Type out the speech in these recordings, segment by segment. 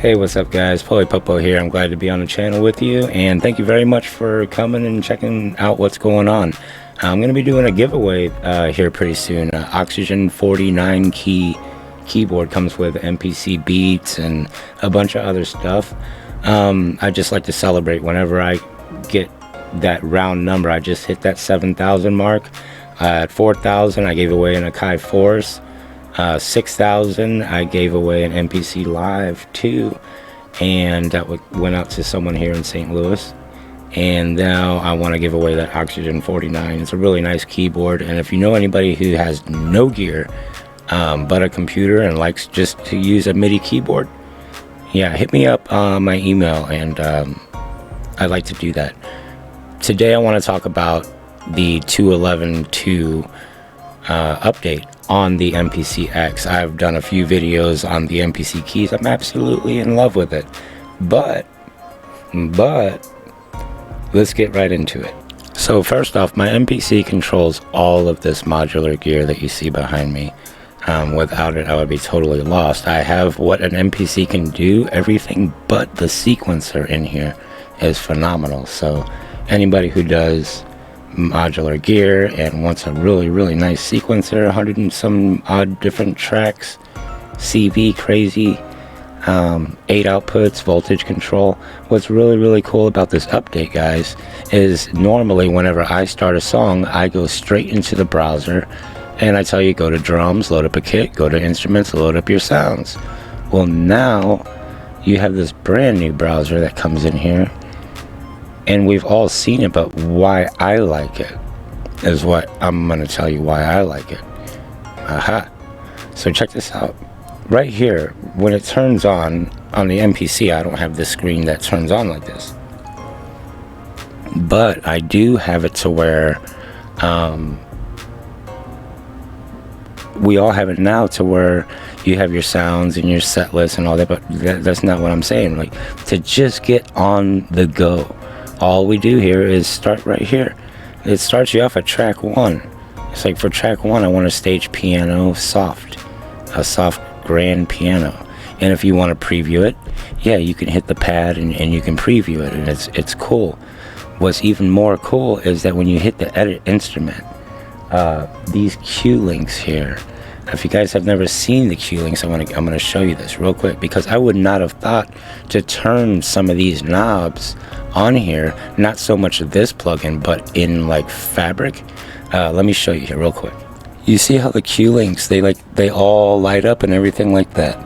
Hey, what's up guys, Popo here. I'm glad to be on the channel with you, and thank you very much for coming and checking out what's going on. I'm going to be doing a giveaway here pretty soon. Oxygen 49 keyboard comes with MPC beats and a bunch of other stuff. I just like to celebrate whenever I get that round number. I just hit that 7,000 mark. At 4,000 I gave away an Akai Force. 6,000 I gave away an MPC Live 2, and that went out to someone here in St. Louis. And now I want to give away that Oxygen 49. It's a really nice keyboard, and if you know anybody who has no gear but a computer and likes just to use a MIDI keyboard, yeah, hit me up on my email, and I'd like to do that. Today I want to talk about the 2.11.2 update on the Mpc X. I've done a few videos on the MPC keys. I'm absolutely in love with it, but let's get right into it. So first off, my MPC controls all of this modular gear that you see behind me. Without it I would be totally lost. I have what an MPC can do. Everything but the sequencer in here is phenomenal. So anybody who does modular gear and wants a really nice sequencer, 100 and some odd different tracks, CV crazy, 8 outputs, voltage control. What's really cool about this update, guys, is normally whenever I start a song I go straight into the browser and I tell you go to drums, load up a kit, go to instruments, load up your sounds. Well, now you have this brand new browser that comes in here, and we've all seen it, but why I like it is what I'm going to tell you why I like it. Aha. So check this out. Right here, when it turns on the MPC, I don't have this screen that turns on like this. But I do have it to where, we all have it now to where you have your sounds and your set list and all that, but that's not what I'm saying. Like, to just get on the go, all we do here is start right here. It starts you off at track 1. It's like, for track 1 I want a stage piano soft, a soft grand piano, and if you want to preview it, yeah, you can hit the pad and you can preview it, and it's cool. What's even more cool is that when you hit the edit instrument, these cue links here, if you guys have never seen the cue links, I'm gonna show you this real quick, because I would not have thought to turn some of these knobs on here, not so much this plugin but in like Fabric. Let me show you here real quick. You see how the cue links, they all light up and everything like that.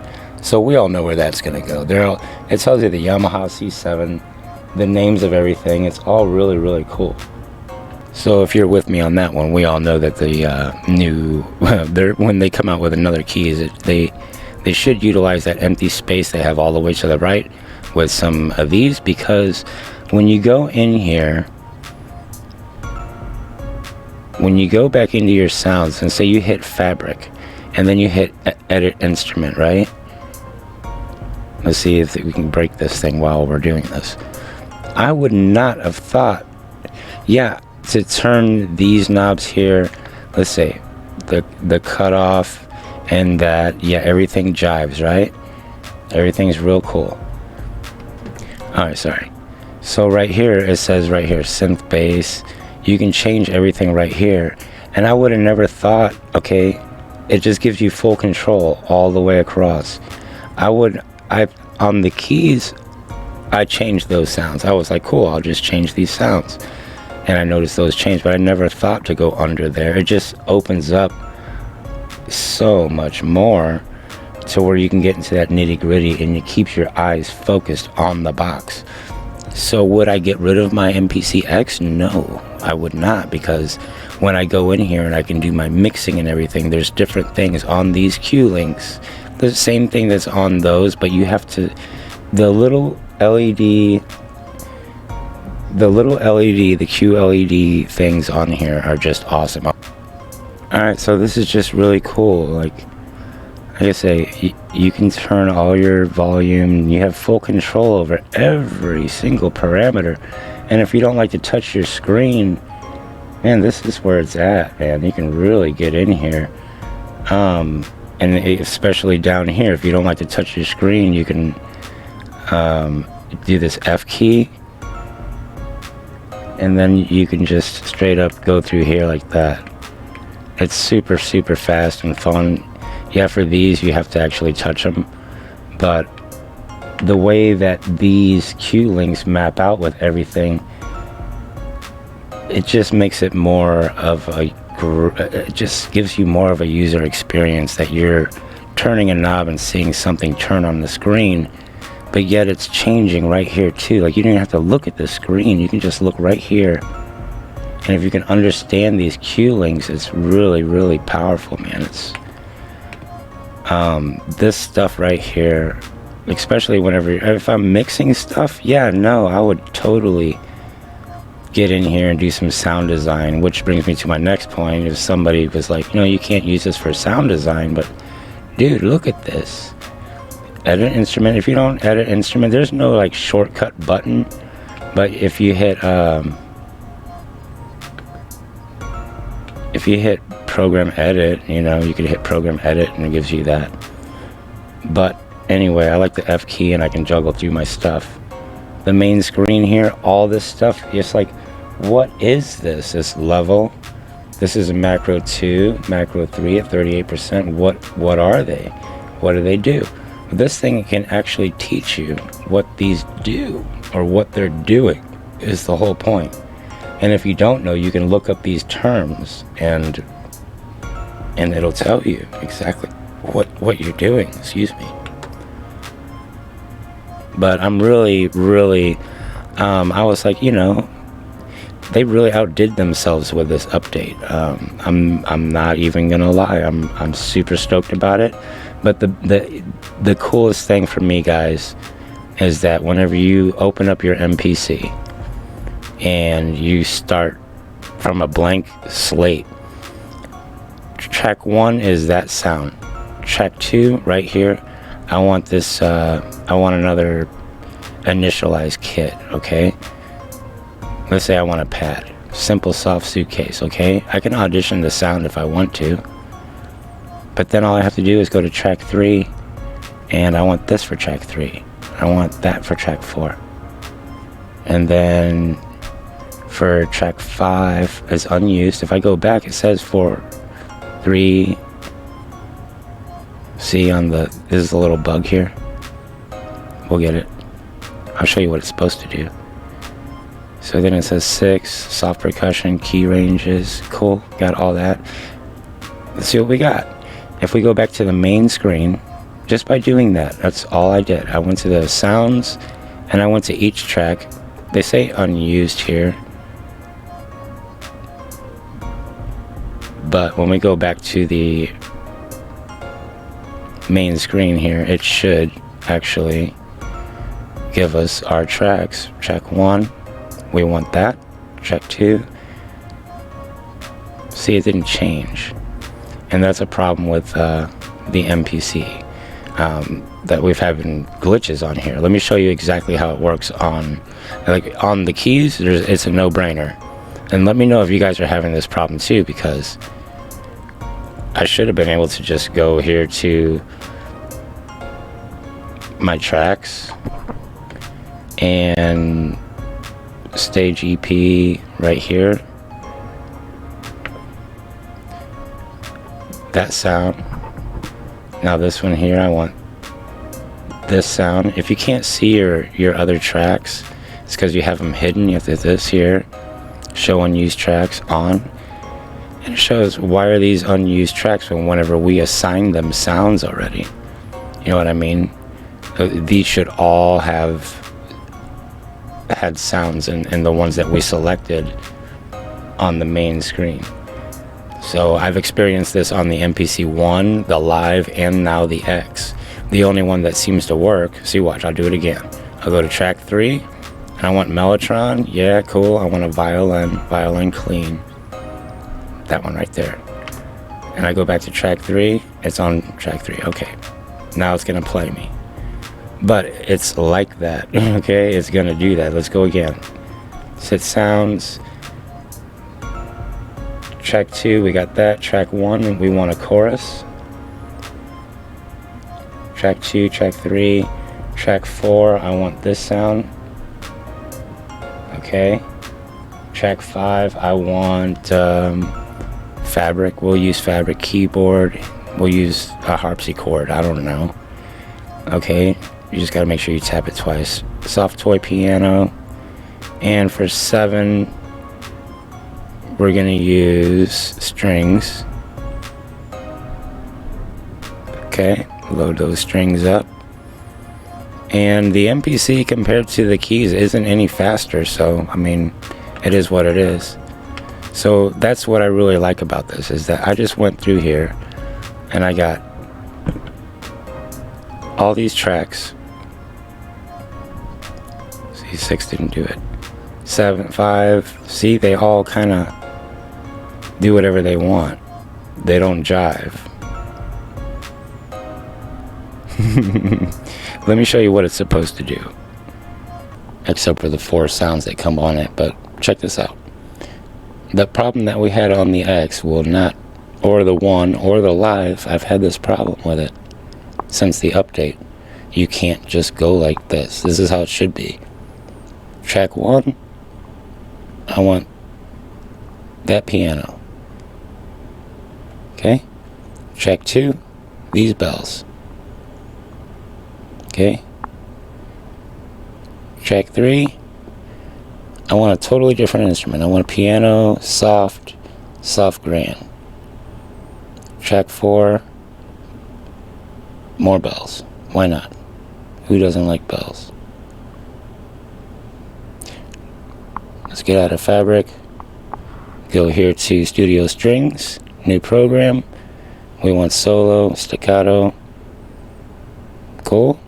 So we all know where that's gonna go. It tells you the Yamaha C7, the names of everything. It's all really cool. So if you're with me on that one, we all know that the new, when they come out with another keys, they should utilize that empty space they have all the way to the right with some of these, because when you go in here, when you go back into your sounds and say you hit Fabric and then you hit edit instrument, right? Let's see if we can break this thing while we're doing this. I would not have thought, yeah, to turn these knobs here, let's say the cutoff and that, yeah, everything jives, right? Everything's real cool. Alright, sorry. So right here, it says right here, synth bass. You can change everything right here, and I would have never thought, okay, it just gives you full control all the way across. On the keys, I changed those sounds. I was like, cool, I'll just change these sounds. And I noticed those change, but I never thought to go under there. It just opens up so much more to where you can get into that nitty-gritty, and it keeps your eyes focused on the box. So would I get rid of my MPC X? No, I would not, because when I go in here and I can do my mixing and everything, there's different things on these cue links. The same thing that's on those, but you have to, the little LED, the Q LED things on here are just awesome. Alright, so this is just really cool. Like I say, you can turn all your volume, you have full control over every single parameter. And if you don't like to touch your screen, man, this is where it's at, man. You can really get in here. And especially down here, if you don't like to touch your screen, you can do this F key, and then you can just straight up go through here like that. It's super fast and fun. Yeah, for these you have to actually touch them, but the way that these cue links map out with everything, it just makes it more of a, it just gives you more of a user experience, that you're turning a knob and seeing something turn on the screen, but yet it's changing right here too. Like, you don't even have to look at the screen, you can just look right here. And if you can understand these cue links, it's really powerful, man. It's this stuff right here, especially if I'm mixing stuff, yeah, no, I would totally get in here and do some sound design, which brings me to my next point. If somebody was like, you know, you can't use this for sound design, but dude, look at this. Edit instrument. If you don't edit instrument, there's no like shortcut button, but if you hit program edit, you know, you could hit program edit and it gives you that. But anyway, I like the F key and I can juggle through my stuff. The main screen here, all this stuff, it's like, what is this? This level, this is a macro 2, macro 3 at 38%. What are they? What do they do? This thing can actually teach you what these do, or what they're doing is the whole point. And if you don't know, you can look up these terms and it'll tell you exactly what you're doing, excuse me. But I'm really I was like, you know, they really outdid themselves with this update. I'm not even gonna lie, I'm super stoked about it. But the coolest thing for me, guys, is that whenever you open up your MPC and you start from a blank slate, track 1 is that sound. Track 2 right here, I want this, I want another initialized kit, okay? Let's say I want a pad, simple soft suitcase, okay? I can audition the sound if I want to, but then all I have to do is go to track 3, and I want this for track 3. I want that for track 4. And then for track 5 is unused. If I go back, it says 4, 3, see on the, this is a little bug here. We'll get it. I'll show you what it's supposed to do. So then it says 6, soft percussion, key ranges, cool, got all that. Let's see what we got. If we go back to the main screen, just by doing that, that's all I did. I went to the sounds, and I went to each track. They say unused here, but when we go back to the main screen here, it should actually give us our tracks. Track 1, we want that. Track 2, see, it didn't change, and that's a problem with the MPC, that we've having glitches on here. Let me show you exactly how it works on the keys. It's a no-brainer, and let me know if you guys are having this problem too, because I should have been able to just go here to my tracks and stage EP right here, that sound. Now this one here, I want this sound. If you can't see your other tracks, it's because you have them hidden. You have to hit this here, show unused tracks on, and it shows why are these unused tracks whenever we assign them sounds already. You know what I mean? These should all have had sounds in the ones that we selected on the main screen. So I've experienced this on the MPC One, the Live, and now the X. The only one that seems to work, see, watch, I'll do it again. I'll go to track 3, and I want Mellotron, yeah, cool. I want a violin clean. That one right there. And I go back to track 3, it's on track 3, okay. Now it's gonna play me. But it's like that, okay? It's gonna do that. Let's go again. Set sounds. Track 2, we got that. Track 1, we want a chorus. Track 2, track 3, Track 4, I want this sound. Okay. Track 5, I want fabric. We'll use fabric. Keyboard, we'll use a harpsichord. I don't know. Okay. You just gotta make sure you tap it twice. Soft toy piano. And for 7, we're gonna use strings. Okay, load those strings up. And the MPC compared to the keys isn't any faster, so I mean, it is what it is. So that's what I really like about this, is that I just went through here and I got all these tracks. See, 6 didn't do it. 7, 5, see, they all kind of do whatever they want. They don't jive. Let me show you what it's supposed to do. Except for the 4 sounds that come on it, but check this out. The problem that we had on the X will not, or the One, or the Live, I've had this problem with it since the update. You can't just go like this. This is how it should be. Track 1, I want that piano. Okay? Track 2, these bells. Okay? Track 3, I want a totally different instrument. I want a piano, soft grand. Track 4, more bells. Why not? Who doesn't like bells? Let's get out of fabric. Go here to Studio Strings, new program. We want solo, staccato. Cool.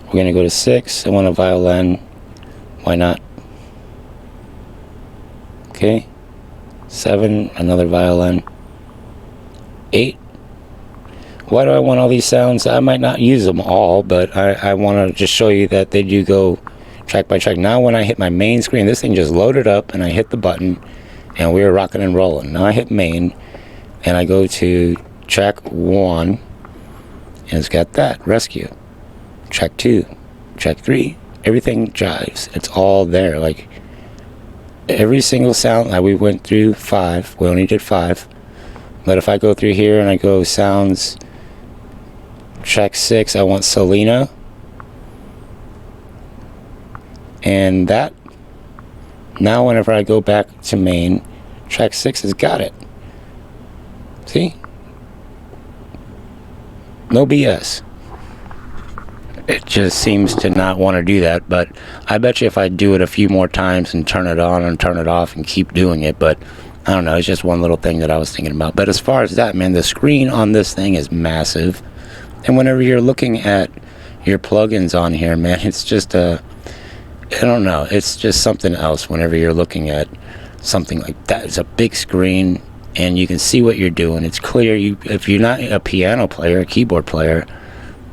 We're going to go to 6. I want a violin. Why not? Okay. 7, another violin. 8. Why do I want all these sounds? I might not use them all, but I want to just show you that they do go track by track. Now when I hit my main screen, this thing just loaded up and I hit the button and we were rocking and rolling. Now I hit main and I go to track 1 and it's got that, rescue. Track 2, track 3, everything jives. It's all there. Like every single sound that we went through, 5, we only did 5. But if I go through here and I go sounds, track 6, I want Selena. And that, now whenever I go back to main, track 6 has got it. See? No BS. It just seems to not want to do that, but I bet you if I do it a few more times and turn it on and turn it off and keep doing it, but I don't know, it's just one little thing that I was thinking about. But as far as that, man, the screen on this thing is massive. And whenever you're looking at your plugins on here, man, it's just I don't know, it's just something else whenever you're looking at something like that. It's a big screen and you can see what you're doing. It's clear. If you're not a piano player, a keyboard player,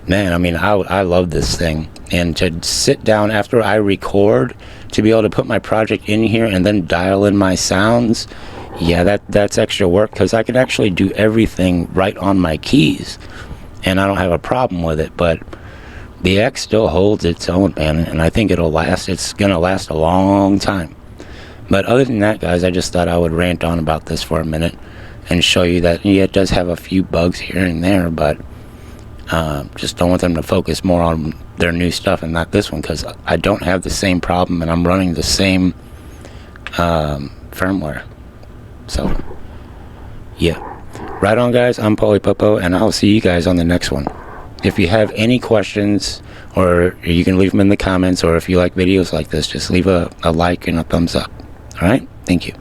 man, I mean, I love this thing. And to sit down after I record, to be able to put my project in here and then dial in my sounds, yeah, that's extra work, because I can actually do everything right on my keys and I don't have a problem with it. But the X still holds its own, man, and I think it'll last. It's gonna last a long time. But other than that, guys, I just thought I would rant on about this for a minute and show you that, yeah, it does have a few bugs here and there, but just don't want them to focus more on their new stuff and not this one, because I don't have the same problem and I'm running the same firmware. So yeah, right on, guys. I'm Polypopo and I'll see you guys on the next one. If you have any questions, or you can leave them in the comments, or if you like videos like this, just leave a like and a thumbs up. All right, thank you.